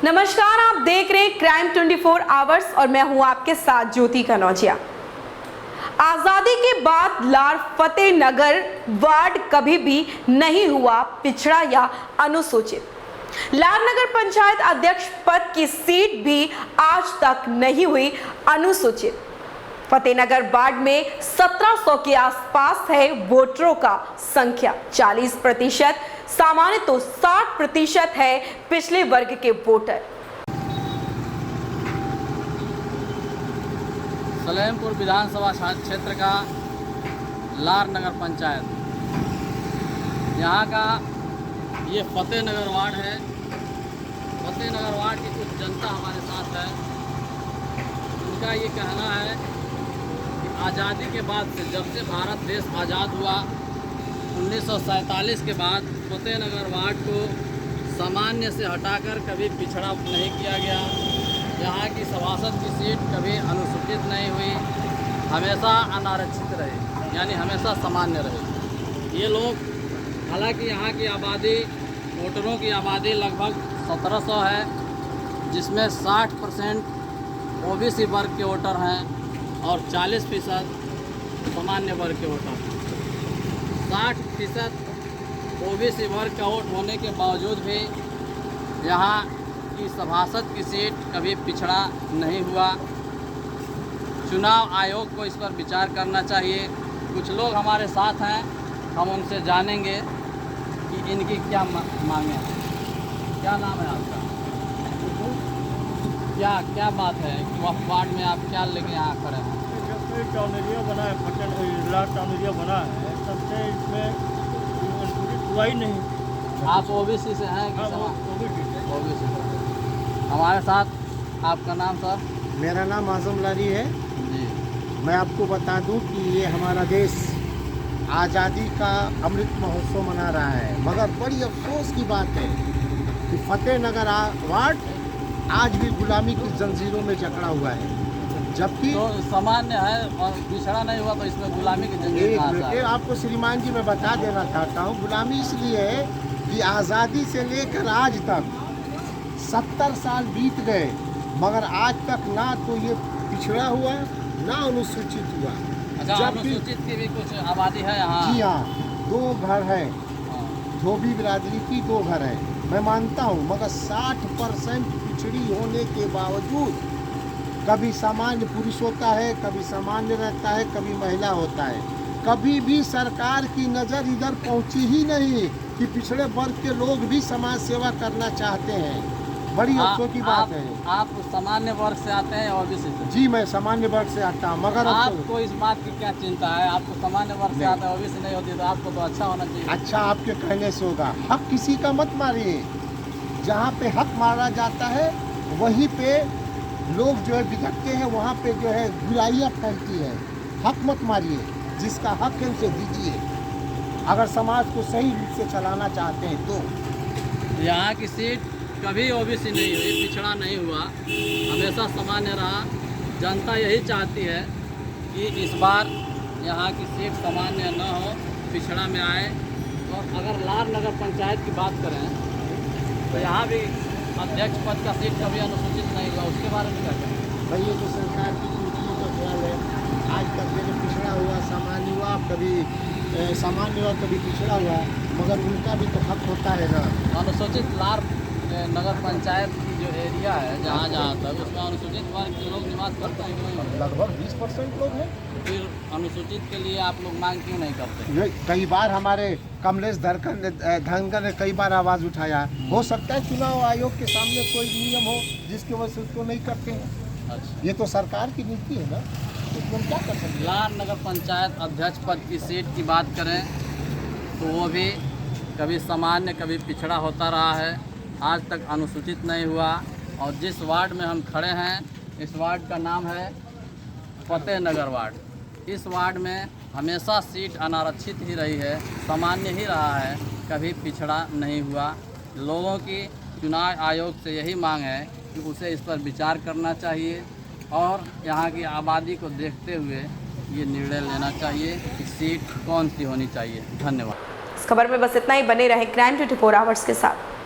नमस्कार, आप देख रहे हैं क्राइम 24 आवर्स और मैं हूं आपके साथ ज्योति कनौजिया। आजादी के बाद लार फतेहनगर वार्ड कभी भी नहीं हुआ पिछड़ा या अनुसूचित। लार नगर पंचायत अध्यक्ष पद की सीट भी आज तक नहीं हुई अनुसूचित। फतेहनगर वार्ड में 1700 के आसपास है वोटरों का संख्या। 40% सामान्य तो 60% है पिछले वर्ग के वोटर। सलेमपुर विधानसभा क्षेत्र का लार नगर पंचायत, यहाँ का ये फतेहनगर वार्ड है। फतेहनगर वार्ड की कुछ जनता हमारे साथ है। उनका ये कहना है कि आज़ादी के बाद से, जब से भारत देश आज़ाद हुआ 1947 के बाद, फतेहनगर वार्ड को सामान्य से हटाकर कभी पिछड़ा नहीं किया गया। यहाँ की सभासद की सीट कभी अनुसूचित नहीं हुई, हमेशा अनारक्षित रही, यानी हमेशा सामान्य रही। ये लोग, हालांकि यहाँ की आबादी, वोटरों की आबादी लगभग 1700 है, जिसमें 60% ओबीसी वर्ग के वोटर हैं और 40% सामान्य वर्ग के वोटर हैं। 60% ओबीसी वर्ग का वोट होने के बावजूद भी यहाँ की सभासद की सीट कभी पिछड़ा नहीं हुआ। चुनाव आयोग को इस पर विचार करना चाहिए। कुछ लोग हमारे साथ हैं, हम उनसे जानेंगे कि इनकी क्या मांगे हैं। क्या नाम है आपका? क्या बात है कि वह वार्ड में आप क्या लेके यहाँ खड़े हैं? टाउन एरिया बना है, लार टाउन एरिया बना है, सबसे इसमें हुआ ही नहीं। आप ओबीसी से हैं कि ओबीसी से? हमारे साथ आपका नाम सर? मेरा नाम आजम लारी है जी। मैं आपको बता दूं कि ये हमारा देश आज़ादी का अमृत महोत्सव मना रहा है, मगर बड़ी अफसोस की बात है कि फतेहनगर वार्ड आज भी गुलामी की जंजीरों में जकड़ा हुआ है। जबकि तो सामान्य है और पिछड़ा नहीं हुआ, तो इसमें गुलामी की जंजीर कहाँ से आ रही है? आपको श्रीमान जी मैं बता देना चाहता हूँ, गुलामी इसलिए है कि आज़ादी से लेकर आज तक 70 साल बीत गए, मगर आज तक ना तो ये पिछड़ा हुआ ना अनुसूचित हुआ। अच्छा, अनुसूचित की भी कुछ आबादी है यहाँ? जी हाँ, 2 घर है, धोबी बिरादरी की 2 घर है, मैं मानता हूँ, मगर 60% पिछड़ी होने के बावजूद कभी सामान्य पुरुष होता है, कभी सामान्य रहता है, कभी महिला होता है। कभी भी सरकार की नज़र इधर पहुंची ही नहीं कि पिछड़े वर्ग के लोग भी समाज सेवा करना चाहते हैं। बड़ी अफसोस की बात है। आप सामान्य वर्ग से आते हैं और ओबीसी से? जी, मैं सामान्य वर्ग से आता हूँ, मगर आपको इस बात की क्या चिंता है? आपको सामान्य वर्ग से आता है, ओबीसी नहीं होती, तो आपको तो अच्छा होना चाहिए। अच्छा आपके कहने से होगा। हक किसी का मत मारिए। जहाँ पे हक मारा जाता है वहीं पे लोग जो है बिगड़ते हैं, वहाँ पे जो है बुराइयाँ फैलती है। हक मत मारिए, जिसका हक है उसे दीजिए, अगर समाज को सही रूप से चलाना चाहते हैं तो। यहाँ की सीट कभी ओबीसी नहीं हुई, पिछड़ा नहीं हुआ, हमेशा सामान्य रहा। जनता यही चाहती है कि इस बार यहाँ की सीट सामान्य न हो, पिछड़ा में आए। और अगर लार नगर पंचायत की बात करें तो यहाँ भी अध्यक्ष पद का सीट कभी अनुसूचित नहीं हुआ, उसके बारे में क्या कहें? भाई ये तो सरकार की नीतियों का ख्याल है। आज तक मैंने पिछड़ा हुआ, सामान्य हुआ, कभी सामान्य हुआ, कभी पिछड़ा हुआ, मगर उनका भी तो हक होता है ना। अनुसूचित लार नगर पंचायत की जो एरिया है, जहाँ तक उसमें अनुसूचित वर्ग के लोग निवास करते हैं कि नहीं? लगभग 20% लोग हैं। फिर अनुसूचित के लिए आप लोग मांग क्यों नहीं करते? कई बार हमारे कमलेश धनकर ने कई बार आवाज़ उठाया। हो सकता है चुनाव आयोग के सामने कोई नियम हो जिसकी वजह से उसको नहीं करते हैं। अच्छा, ये तो सरकार की नीति है ना, उसमें क्या कर सकते हैं। लार नगर पंचायत अध्यक्ष पद की सीट की बात करें तो वो भी कभी सामान्य कभी पिछड़ा होता रहा है, आज तक अनुसूचित नहीं हुआ। और जिस वार्ड में हम खड़े हैं, इस वार्ड का नाम है फतेहनगर वार्ड। इस वार्ड में हमेशा सीट अनारक्षित ही रही है, सामान्य ही रहा है, कभी पिछड़ा नहीं हुआ। लोगों की चुनाव आयोग से यही मांग है कि उसे इस पर विचार करना चाहिए और यहाँ की आबादी को देखते हुए ये निर्णय लेना चाहिए कि सीट कौन सी होनी चाहिए। धन्यवाद। इस खबर में बस इतना ही। बने रहे क्राइम 24 आवर्स के साथ।